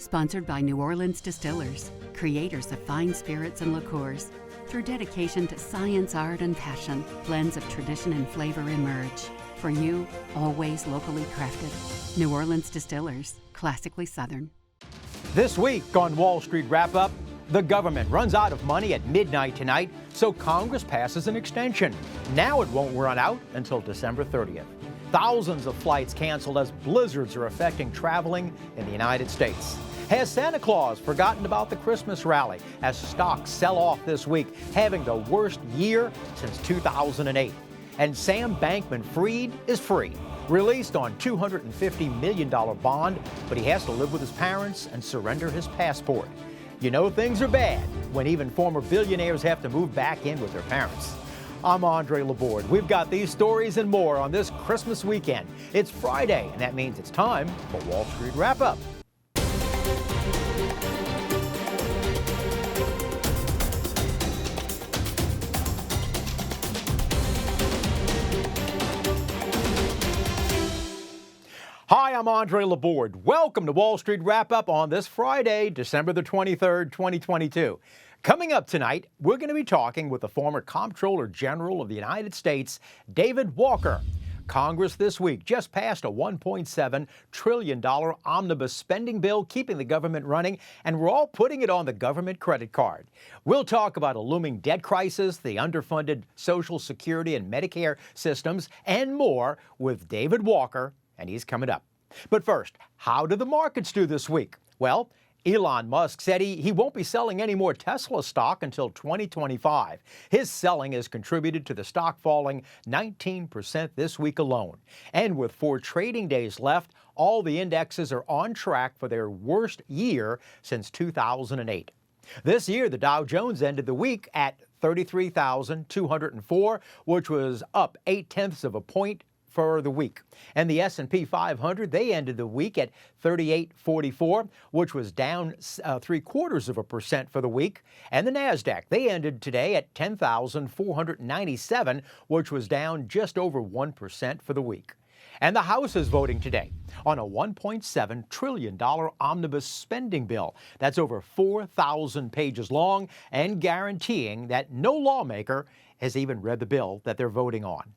Sponsored by New Orleans Distillers, creators of fine spirits and liqueurs. Through dedication to science, art, and passion, blends of tradition and flavor emerge. For you, always locally crafted. New Orleans Distillers, classically Southern. This week on Wall Street Wrap-Up, the government runs out of money at midnight tonight, so Congress passes an extension. Now it won't run out until December 30th. Thousands of flights canceled as blizzards are affecting traveling in the United States. Has Santa Claus forgotten about the Christmas rally as stocks sell off this week, having the worst year since 2008? And Sam Bankman-Fried is free, released on $250 million bond, but he has to live with his parents and surrender his passport. You know things are bad when even former billionaires have to move back in with their parents. I'm Andre Laborde. We've got these stories and more on this Christmas weekend. It's Friday, and that means it's time for Wall Street Wrap-Up. Hi, I'm Andre Laborde. Welcome to Wall Street Wrap-Up on this Friday, December the 23rd, 2022. Coming up tonight, we're going to be talking with the former Comptroller General of the United States, David Walker. Congress this week just passed a $1.7 trillion omnibus spending bill, keeping the government running, and we're all putting it on the government credit card. We'll talk about a looming debt crisis, the underfunded Social Security and Medicare systems, and more with David Walker, and he's coming up. But first, how did the markets do this week? Well, Elon Musk said he won't be selling any more Tesla stock until 2025. His selling has contributed to the stock falling 19% this week alone. And with 4 trading days left, all the indexes are on track for their worst year since 2008. This year, the Dow Jones ended the week at 33,204, which was up 0.8 of a point for the week. And the S&P 500, they ended the week at 3844, which was down 0.75% for the week. And the NASDAQ, they ended today at 10,497, which was down just over 1% for the week. And the House is voting today on a $1.7 trillion omnibus spending bill. That's over 4,000 pages long and guaranteeing that no lawmaker has even read the bill that they're voting on.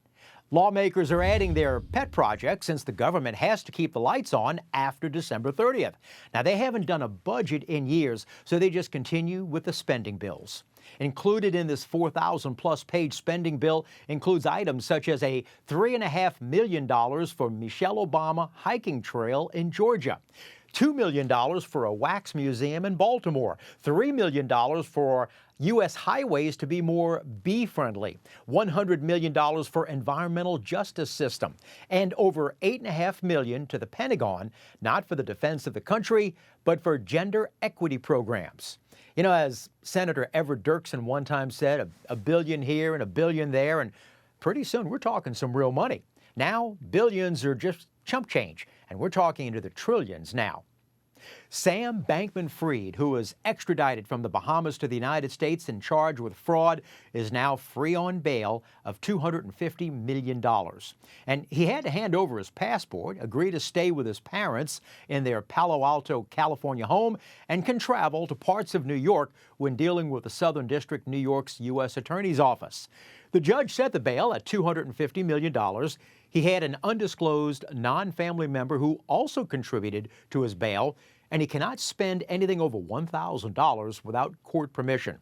Lawmakers are adding their pet projects since the government has to keep the lights on after December 30th. Now, they haven't done a budget in years, so they just continue with the spending bills. Included in this 4,000-plus page spending bill includes items such as a $3.5 million for Michelle Obama hiking trail in Georgia, $2 million for a wax museum in Baltimore, $3 million for U.S. highways to be more bee-friendly, $100 million for environmental justice system, and over $8.5 million to the Pentagon, not for the defense of the country, but for gender equity programs. You know, as Senator Everett Dirksen one time said, a billion here and a billion there, and pretty soon we're talking some real money. Now, billions are just chump change, and we're talking into the trillions now. Sam Bankman-Fried, who was extradited from the Bahamas to the United States and charged with fraud, is now free on bail of $250 million. And he had to hand over his passport, agree to stay with his parents in their Palo Alto, California home, and can travel to parts of New York when dealing with the Southern District, New York's U.S. Attorney's Office. The judge set the bail at $250 million. He had an undisclosed non-family member who also contributed to his bail, and he cannot spend anything over $1,000 without court permission.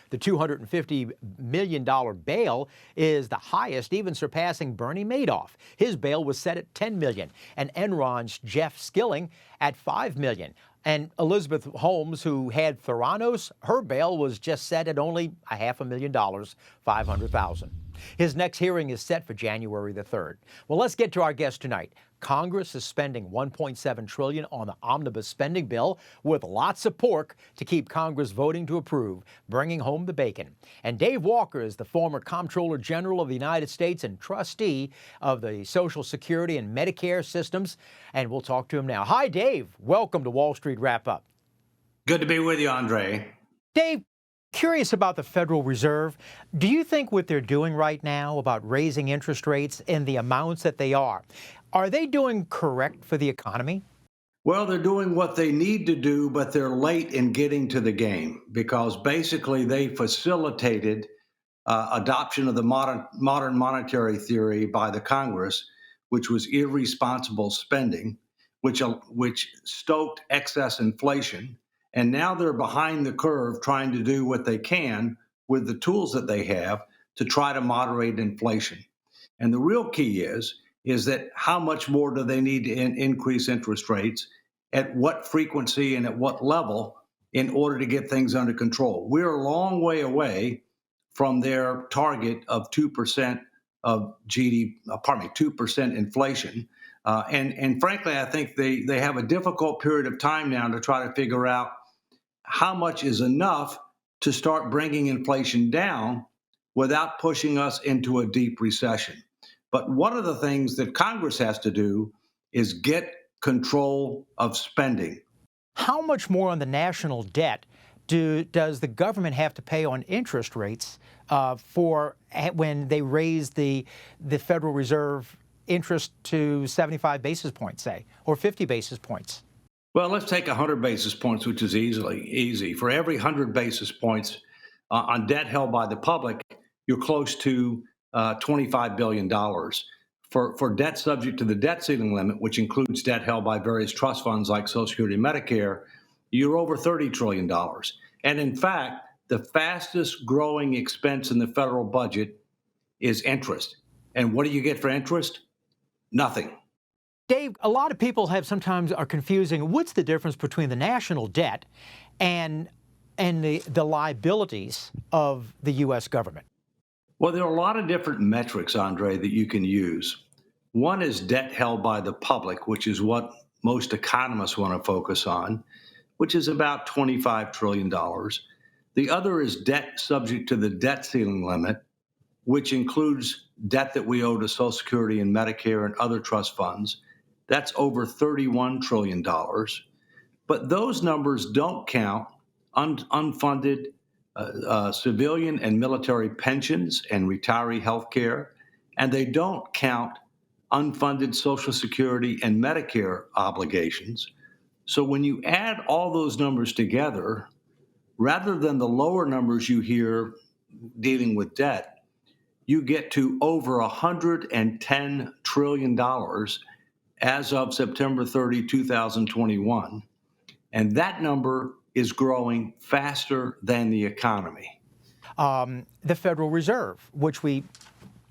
The $250 million bail is the highest, even surpassing Bernie Madoff. His bail was set at $10 million, and Enron's Jeff Skilling at $5 million. And Elizabeth Holmes, who had Theranos, her bail was just set at only $500,000, $500,000. His next hearing is set for January the 3rd. Well, let's get to our guest tonight. Congress is spending $1.7 trillion on the omnibus spending bill with lots of pork to keep Congress voting to approve, bringing home the bacon. And Dave Walker is the former Comptroller General of the United States and trustee of the Social Security and Medicare systems. And we'll talk to him now. Hi, Dave. Welcome to Wall Street Wrap-Up. Good to be with you, Andre. Dave, curious about the Federal Reserve. Do you think what they're doing right now about raising interest rates in the amounts that they are they doing correct for the economy? Well, they're doing what they need to do, but they're late in getting to the game because basically they facilitated adoption of the modern monetary theory by the Congress, which was irresponsible spending, which stoked excess inflation. And now they're behind the curve trying to do what they can with the tools that they have to try to moderate inflation. And the real key is that how much more do they need to increase interest rates, at what frequency and at what level in order to get things under control. We're a long way away from their target of 2% of GDP, 2% inflation. And frankly, I think they have a difficult period of time now to try to figure out how much is enough to start bringing inflation down without pushing us into a deep recession. But one of the things that Congress has to do is get control of spending. How much more on the national debt does the government have to pay on interest rates for when they raise the Federal Reserve interest to 75 basis points, say, or 50 basis points? Well, let's take 100 basis points, which is easy. For every 100 basis points on debt held by the public, you're close to $25 billion. For debt subject to the debt ceiling limit, which includes debt held by various trust funds like Social Security and Medicare, you're over $30 trillion. And in fact, the fastest growing expense in the federal budget is interest. And what do you get for interest? Nothing. Dave, a lot of people sometimes are confusing what's the difference between the national debt and the liabilities of the U.S. government. Well, there are a lot of different metrics, Andre, that you can use. One is debt held by the public, which is what most economists want to focus on, which is about $25 trillion. The other is debt subject to the debt ceiling limit, which includes debt that we owe to Social Security and Medicare and other trust funds. That's over $31 trillion. But those numbers don't count unfunded civilian and military pensions and retiree health care, and they don't count unfunded Social Security and Medicare obligations. So when you add all those numbers together, rather than the lower numbers you hear dealing with debt, you get to over $110 trillion as of September 30, 2021. And that number is growing faster than the economy. The Federal Reserve, which we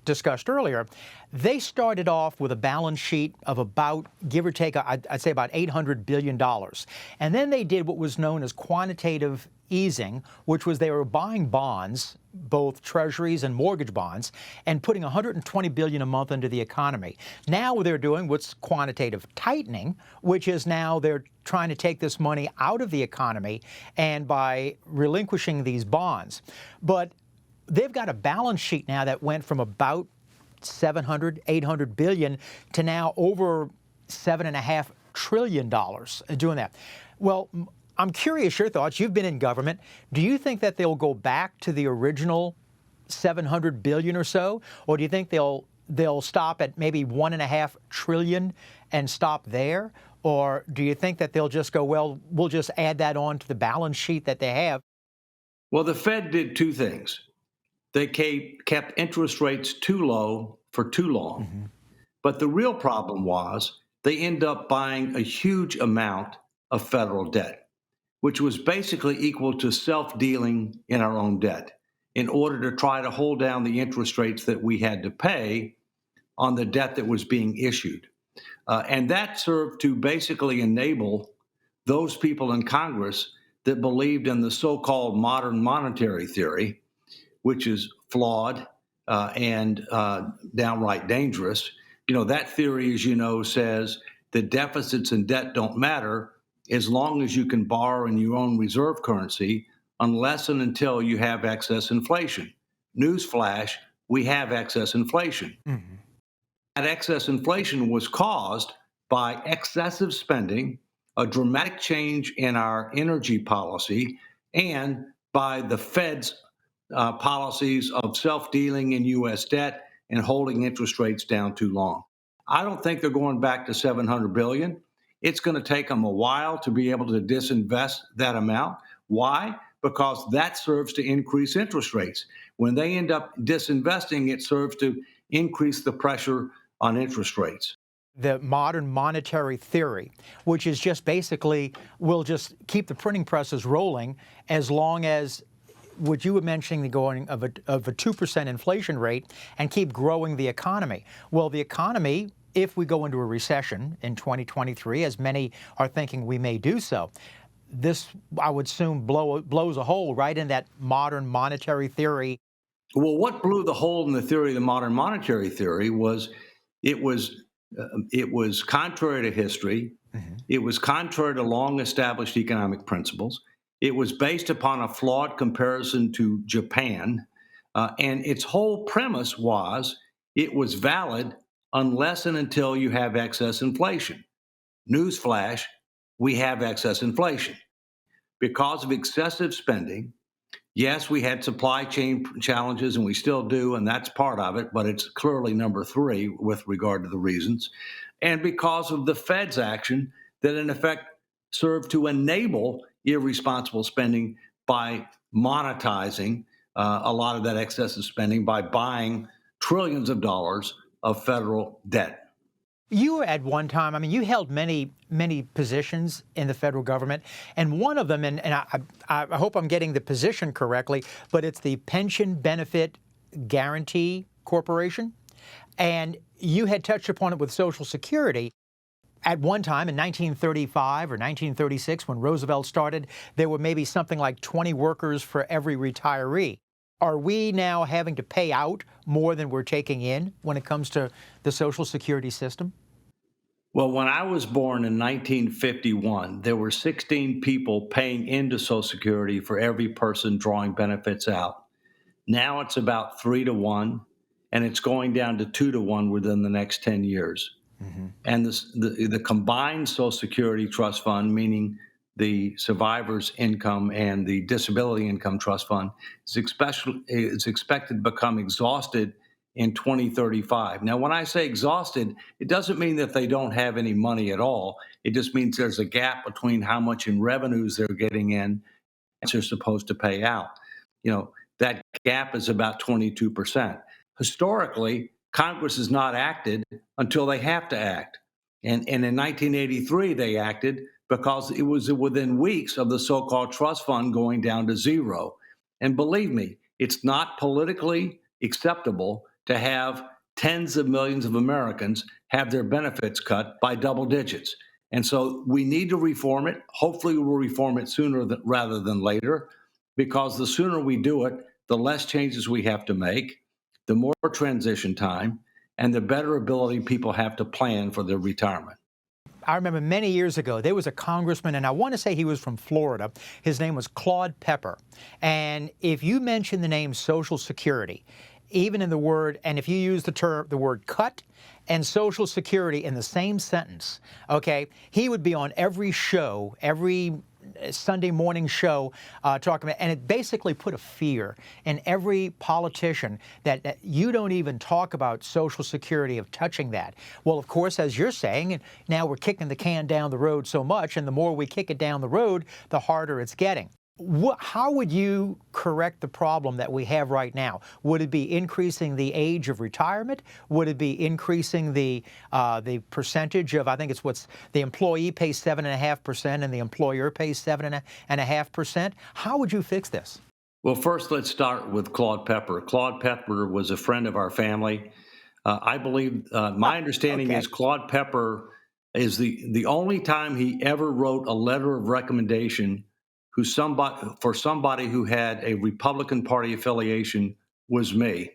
discussed earlier, they started off with a balance sheet of about, give or take, I'd say about $800 billion. And then they did what was known as quantitative easing, which was they were buying bonds, both treasuries and mortgage bonds, and putting $120 billion a month into the economy. Now they're doing what's quantitative tightening, which is now they're trying to take this money out of the economy and by relinquishing these bonds. But they've got a balance sheet now that went from about 800 billion to now over $7.5 trillion doing that. Well, I'm curious your thoughts. You've been in government. Do you think that they'll go back to the original 700 billion or so, or do you think they'll stop at maybe 1.5 trillion and stop there, or do you think that they'll just go, well, we'll just add that on to the balance sheet that they have? Well, the Fed did two things. They kept interest rates too low for too long. Mm-hmm. But the real problem was they end up buying a huge amount of federal debt, which was basically equal to self-dealing in our own debt in order to try to hold down the interest rates that we had to pay on the debt that was being issued. And that served to basically enable those people in Congress that believed in the so-called modern monetary theory, which is flawed and downright dangerous. You know, that theory, as you know, says that deficits and debt don't matter as long as you can borrow in your own reserve currency, unless and until you have excess inflation. Newsflash, we have excess inflation. Mm-hmm. That excess inflation was caused by excessive spending, a dramatic change in our energy policy, and by the Fed's policies of self-dealing in U.S. debt and holding interest rates down too long. I don't think they're going back to 700 billion. it's going to take them a while to be able to disinvest that amount. Why? Because that serves to increase interest rates. When they end up disinvesting, it serves to increase the pressure on interest rates. The modern monetary theory, which is just basically we'll just keep the printing presses rolling as long as what you were mentioning, the going of a 2% inflation rate, and keep growing the economy. Well, the economy, if we go into a recession in 2023, as many are thinking we may do so, this, I would assume, blows a hole right in that modern monetary theory. Well, what blew the hole in the theory of the modern monetary theory was it was it was contrary to history. Mm-hmm. It was contrary to long established economic principles. It was based upon a flawed comparison to Japan. And its whole premise was it was valid unless and until you have excess inflation. Newsflash, we have excess inflation. Because of excessive spending, yes, we had supply chain challenges, and we still do, and that's part of it, but it's clearly number three with regard to the reasons. And because of the Fed's action that, in effect, served to enable irresponsible spending by monetizing a lot of that excessive spending by buying trillions of dollars of federal debt. You were at one time, I mean, you held many positions in the federal government, and one of them, and I hope I'm getting the position correctly, but it's the Pension Benefit Guarantee Corporation, and you had touched upon it with Social Security. At one time in 1935 or 1936, when Roosevelt started, there were maybe something like 20 workers for every retiree. Are we now having to pay out more than we're taking in when it comes to the Social Security system? Well, when I was born in 1951, there were 16 people paying into Social Security for every person drawing benefits out. Now it's about 3-to-1, and it's going down to 2-to-1 within the next 10 years. Mm-hmm. And the combined Social Security Trust Fund, meaning the survivor's income and the disability income trust fund, is expected to become exhausted in 2035. Now, when I say exhausted, it doesn't mean that they don't have any money at all. It just means there's a gap between how much in revenues they're getting in and they're supposed to pay out. That gap is about 22%. Historically, Congress has not acted until they have to act. And in 1983, they acted because it was within weeks of the so-called trust fund going down to zero. And believe me, it's not politically acceptable to have tens of millions of Americans have their benefits cut by double digits. And so we need to reform it. Hopefully we'll reform it sooner rather than later, because the sooner we do it, the less changes we have to make, the more transition time, and the better ability people have to plan for their retirement. I remember many years ago, there was a congressman, and I want to say he was from Florida. His name was Claude Pepper. And if you mention the name Social Security, even in the word, and if you use the word cut and Social Security in the same sentence, okay, he would be on every show, every Sunday morning show talking about, and it basically put a fear in every politician that you don't even talk about Social Security, of touching that. Well, of course, as you're saying, and now we're kicking the can down the road so much, and the more we kick it down the road, the harder it's getting. How would you correct the problem that we have right now? Would it be increasing the age of retirement? Would it be increasing the percentage of, I think it's the employee pays 7.5% and the employer pays 7.5%? How would you fix this? Well, first, let's start with Claude Pepper. Claude Pepper was a friend of our family. I believe, my understanding is Claude Pepper is the only time he ever wrote a letter of recommendation for somebody who had a Republican Party affiliation was me.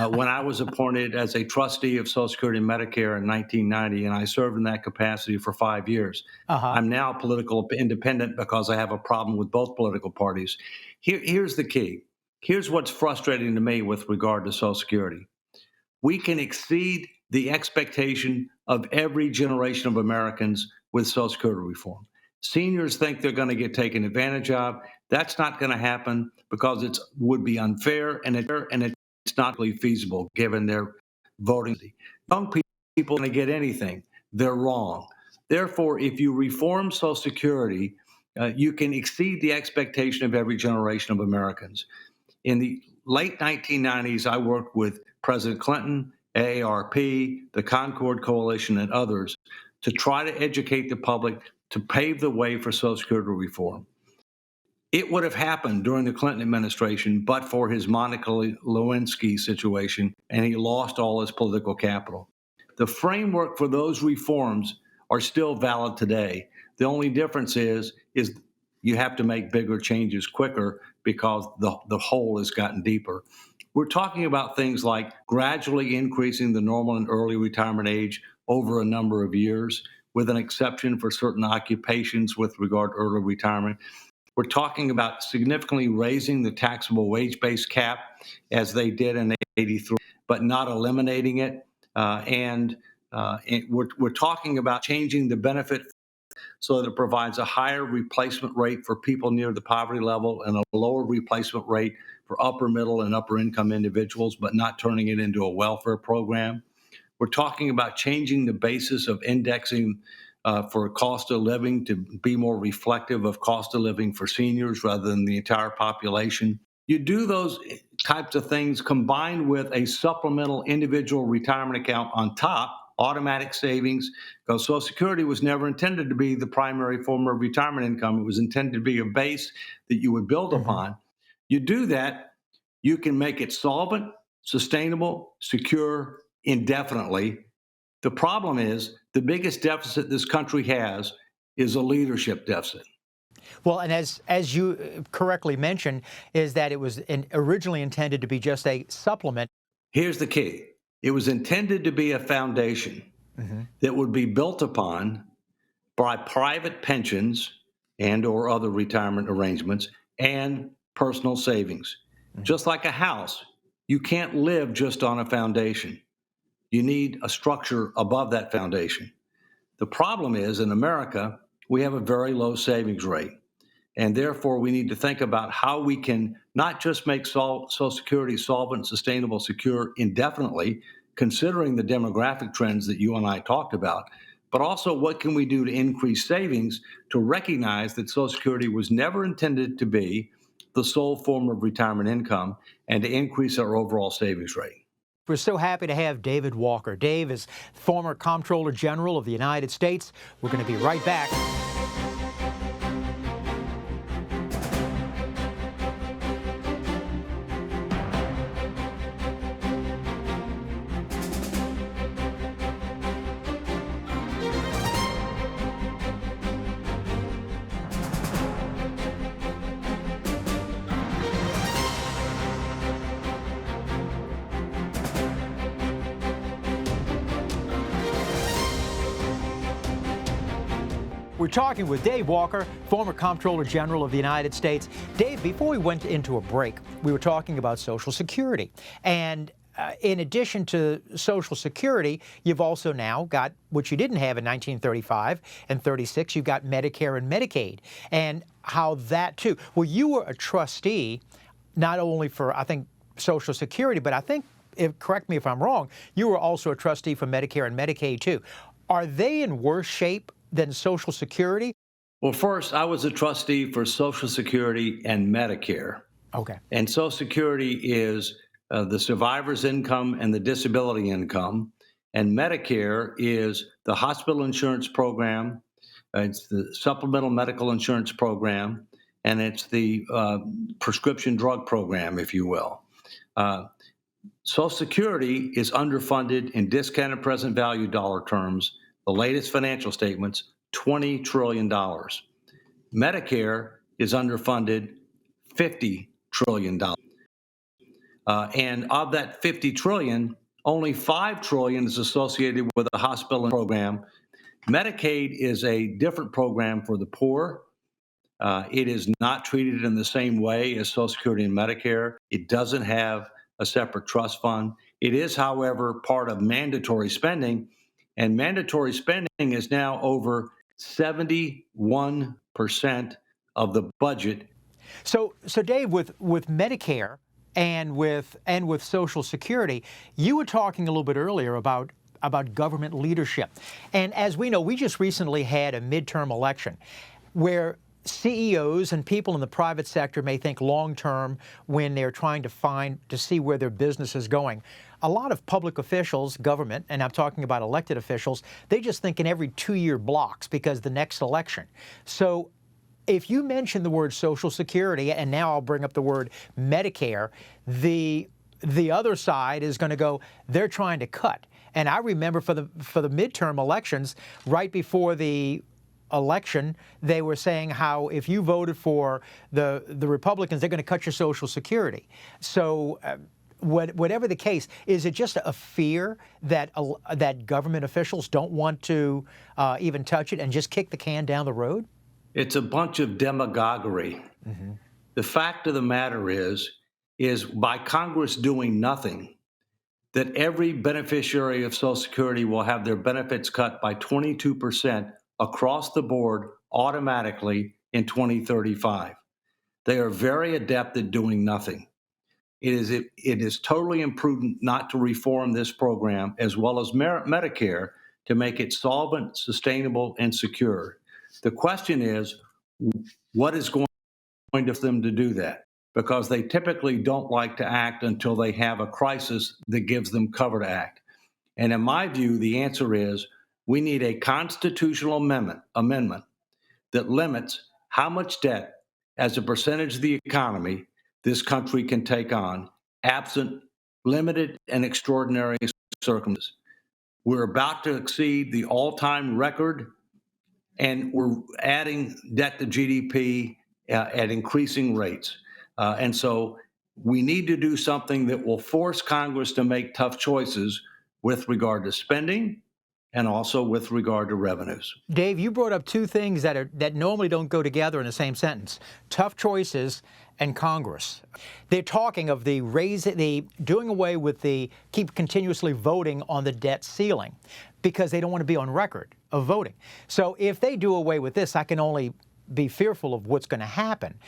When I was appointed as a trustee of Social Security and Medicare in 1990, and I served in that capacity for 5 years. I'm now political independent because I have a problem with both political parties. Here's the key. Here's what's frustrating to me with regard to Social Security. We can exceed the expectation of every generation of Americans with Social Security reform. Seniors think they're going to get taken advantage of. That's not going to happen because it would be unfair and it's not really feasible given their voting. Young people are going to get anything. They're wrong. Therefore, if you reform Social Security, you can exceed the expectation of every generation of Americans. In the late 1990s, I worked with President Clinton, AARP, the Concord Coalition, and others to try to educate the public to pave the way for Social Security reform. It would have happened during the Clinton administration, but for his Monica Lewinsky situation, and he lost all his political capital. The framework for those reforms are still valid today. The only difference is you have to make bigger changes quicker because the hole has gotten deeper. We're talking about things like gradually increasing the normal and early retirement age over a number of years, with an exception for certain occupations with regard to early retirement. We're talking about significantly raising the taxable wage-based cap as they did in '83, but not eliminating it. We're talking about changing the benefit so that it provides a higher replacement rate for people near the poverty level and a lower replacement rate for upper middle and upper income individuals, but not turning it into a welfare program. We're talking about changing the basis of indexing for cost of living to be more reflective of cost of living for seniors rather than the entire population. You do those types of things combined with a supplemental individual retirement account on top, automatic savings, because Social Security was never intended to be the primary form of retirement income. It was intended to be a base that you would build upon. You do that, you can make it solvent, sustainable, secure, indefinitely. The problem is the biggest deficit this country has is a leadership deficit. Well, and as you correctly mentioned, is that it was originally intended to be just a supplement. Here's the key. It was intended to be a foundation that would be built upon by private pensions and or other retirement arrangements and personal savings. Just like a house, you can't live just on a foundation. You need a structure above that foundation. The problem is in America, we have a very low savings rate. And therefore, we need to think about how we can not just make Social Security solvent, sustainable, secure indefinitely, considering the demographic trends that you and I talked about, but also what can we do to increase savings to recognize that Social Security was never intended to be the sole form of retirement income and to increase our overall savings rate. We're so happy to have David Walker. Dave is former Comptroller General of the United States. We're going to be right back. We're talking with Dave Walker, former Comptroller General of the United States. Dave, before we went into a break, we were talking about Social Security. And in addition to Social Security, you've also now got, which you didn't have in 1935 and 36, you've got Medicare and Medicaid. And how that too, well, you were a trustee, not only for, I think, Social Security, but I think, correct me if I'm wrong, you were also a trustee for Medicare and Medicaid too. Are they in worse shape than Social Security? Well, first, I was a trustee for Social Security and Medicare. Okay. And Social Security is the survivor's income and the disability income. And Medicare is the hospital insurance program, it's the supplemental medical insurance program, and it's the prescription drug program, if you will. Social Security is underfunded in discounted present value dollar terms. The latest financial statements, $20 trillion. Medicare is underfunded $50 trillion. And of that $50 trillion, only $5 trillion is associated with the hospital program. Medicaid is a different program for the poor. It is not treated in the same way as Social Security and Medicare. It doesn't have a separate trust fund. It is, however, part of mandatory spending. And mandatory spending is now over 71% of the budget. So Dave, with Medicare and with Social Security, you were talking a little bit earlier about about government leadership. And as we know, we just recently had a midterm election where CEOs and people in the private sector may think long-term when they're trying to see where their business is going. A lot of public officials, government, and I'm talking about elected officials, they just think in every 2-year blocks because the next election. So if you mention the word Social Security, and now I'll bring up the word Medicare, the other side is going to go, they're trying to cut. And I remember for the midterm elections, right before the election, they were saying how if you voted for the Republicans, they're going to cut your Social Security. So whatever the case, is it just a fear that that government officials don't want to even touch it and just kick the can down the road? It's a bunch of demagoguery. Mm-hmm. The fact of the matter is by Congress doing nothing, that every beneficiary of Social Security will have their benefits cut by 22% across the board automatically in 2035. They are very adept at doing nothing. It is totally imprudent not to reform this program as well as Medicare to make it solvent, sustainable, and secure. The question is, what is going to them to do that? Because they typically don't like to act until they have a crisis that gives them cover to act. And in my view, the answer is we need a constitutional amendment that limits how much debt as a percentage of the economy this country can take on, absent limited and extraordinary circumstances. We're about to exceed the all-time record, and we're adding debt to GDP at increasing rates. And so we need to do something that will force Congress to make tough choices with regard to spending and also with regard to revenues. Dave, you brought up two things that normally don't go together in the same sentence: tough choices and Congress. They're talking of the doing away with keep continuously voting on the debt ceiling because they don't want to be on record of voting. So if they do away with this, I can only be fearful of what's going to happen.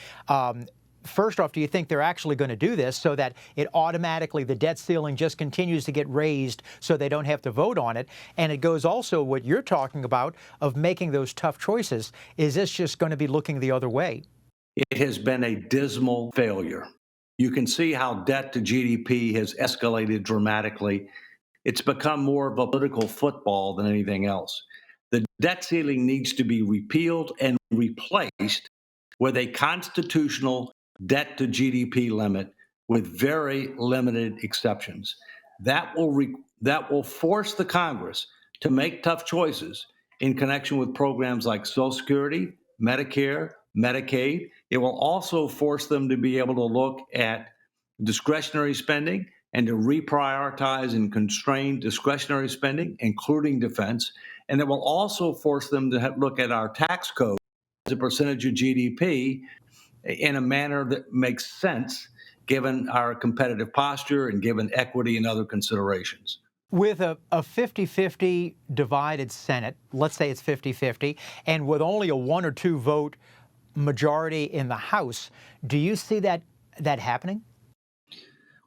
First off, do you think they're actually going to do this so that it automatically, the debt ceiling just continues to get raised so they don't have to vote on it? And it goes also what you're talking about of making those tough choices. Is this just going to be looking the other way? It has been a dismal failure. You can see how debt to GDP has escalated dramatically. It's become more of a political football than anything else. The debt ceiling needs to be repealed and replaced with a constitutional debt to GDP limit with very limited exceptions. That will force the Congress to make tough choices in connection with programs like Social Security, Medicare, Medicaid. It will also force them to be able to look at discretionary spending and to reprioritize and constrain discretionary spending, including defense. And it will also force them to look at our tax code as a percentage of GDP in a manner that makes sense given our competitive posture and given equity and other considerations. With a 50-50 divided Senate, let's say it's 50-50, and with only a 1 or 2 vote majority in the House, do you see that happening?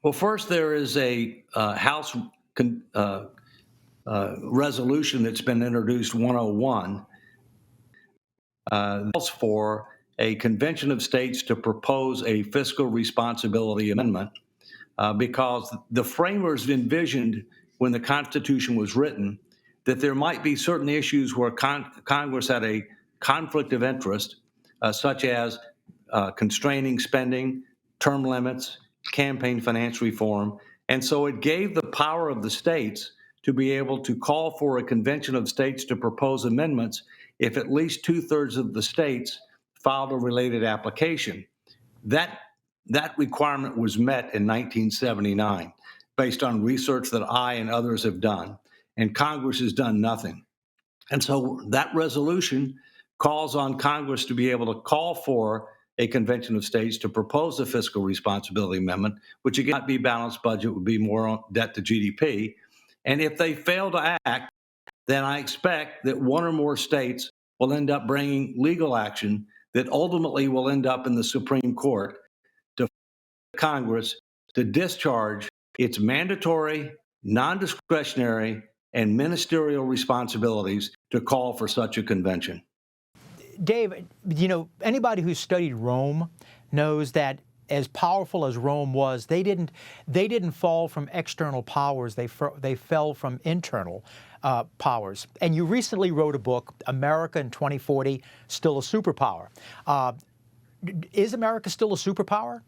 Well, first, there is a House resolution that's been introduced, 101, calls for a convention of states to propose a fiscal responsibility amendment because the framers envisioned when the Constitution was written that there might be certain issues where Congress had a conflict of interest, such as constraining spending, term limits, campaign finance reform. And so it gave the power of the states to be able to call for a convention of states to propose amendments if at least 2/3 of the states filed a related application. That requirement was met in 1979 based on research that I and others have done, and Congress has done nothing. And so that resolution calls on Congress to be able to call for a convention of states to propose a fiscal responsibility amendment, which again, not be balanced budget, would be more on debt to GDP. And if they fail to act, then I expect that one or more states will end up bringing legal action that ultimately will end up in the Supreme Court to Congress to discharge its mandatory, non-discretionary, and ministerial responsibilities to call for such a convention. Dave, anybody who's studied Rome knows that as powerful as Rome was, they didn't fall from external powers. They fell from internal powers. And you recently wrote a book, America in 2040, Still a Superpower. Is America still a superpower?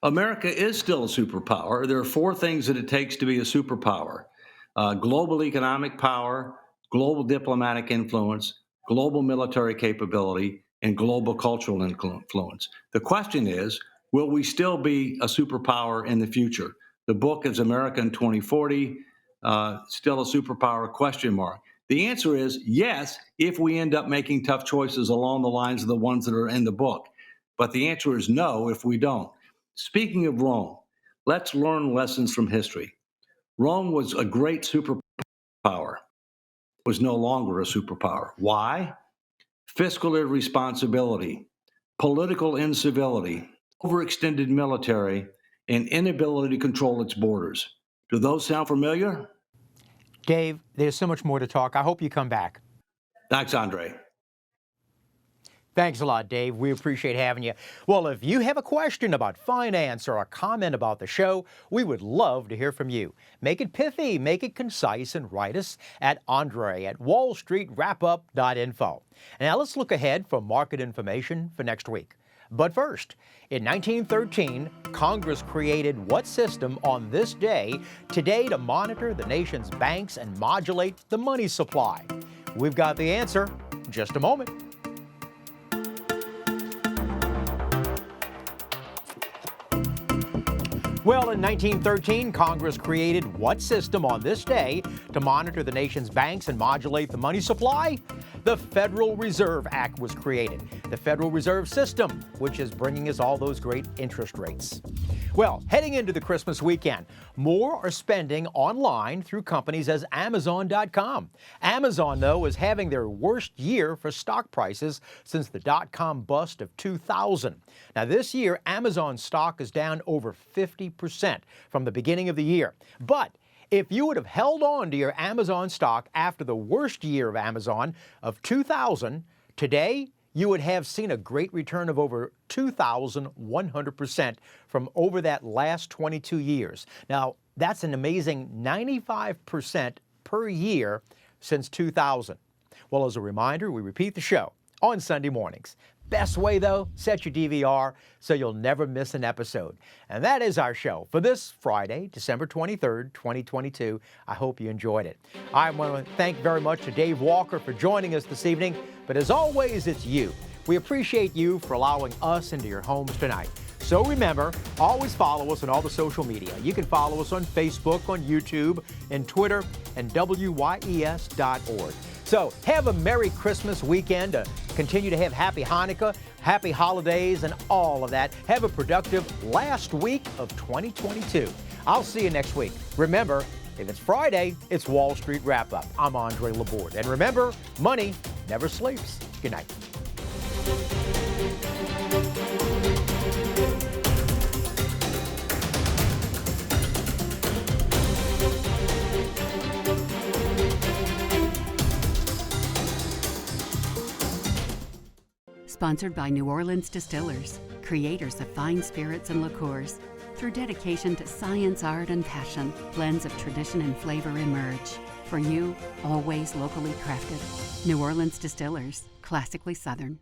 America is still a superpower. There are four things that it takes to be a superpower: global economic power, global diplomatic influence, global military capability, and global cultural influence. The question is, will we still be a superpower in the future? The book is America in 2040, still a superpower, question mark. The answer is yes, if we end up making tough choices along the lines of the ones that are in the book. But the answer is no if we don't. Speaking of Rome, let's learn lessons from history. Rome was a great superpower, was no longer a superpower. Why? Fiscal irresponsibility, political incivility, overextended military, and inability to control its borders. Do those sound familiar? Dave, there's so much more to talk. I hope you come back. Thanks, Andre. Thanks a lot, Dave. We appreciate having you. Well, if you have a question about finance or a comment about the show, we would love to hear from you. Make it pithy, make it concise, and write us at andre@wallstreetwrapup.info. Now let's look ahead for market information for next week. But first, in 1913, Congress created what system on this day today to monitor the nation's banks and modulate the money supply? We've got the answer in just a moment. Well, in 1913, Congress created what system on this day to monitor the nation's banks and modulate the money supply? The Federal Reserve Act was created. The Federal Reserve System, which is bringing us all those great interest rates. Well, heading into the Christmas weekend, more are spending online through companies as Amazon.com. Amazon, though, is having their worst year for stock prices since the dot-com bust of 2000. Now, this year, Amazon stock is down over 50% from the beginning of the year. But if you would have held on to your Amazon stock after the worst year of Amazon of 2000, today you would have seen a great return of over 2,100% from over that last 22 years. Now, that's an amazing 95% per year since 2000. Well, as a reminder, we repeat the show on Sunday mornings. Best way, though, set your DVR so you'll never miss an episode. And that is our show for this Friday, December 23rd, 2022. I hope you enjoyed it. I want to thank very much to Dave Walker for joining us this evening. But as always, it's you. We appreciate you for allowing us into your homes tonight. So remember, always follow us on all the social media. You can follow us on Facebook, on YouTube, and Twitter, and WYES.org. So have a Merry Christmas weekend. Continue to have Happy Hanukkah, Happy Holidays, and all of that. Have a productive last week of 2022. I'll see you next week. Remember, if it's Friday, it's Wall Street Wrap-Up. I'm Andre Laborde. And remember, money never sleeps. Good night. Sponsored by New Orleans Distillers, creators of fine spirits and liqueurs. Through dedication to science, art, and passion, blends of tradition and flavor emerge. For you, always locally crafted. New Orleans Distillers, classically Southern.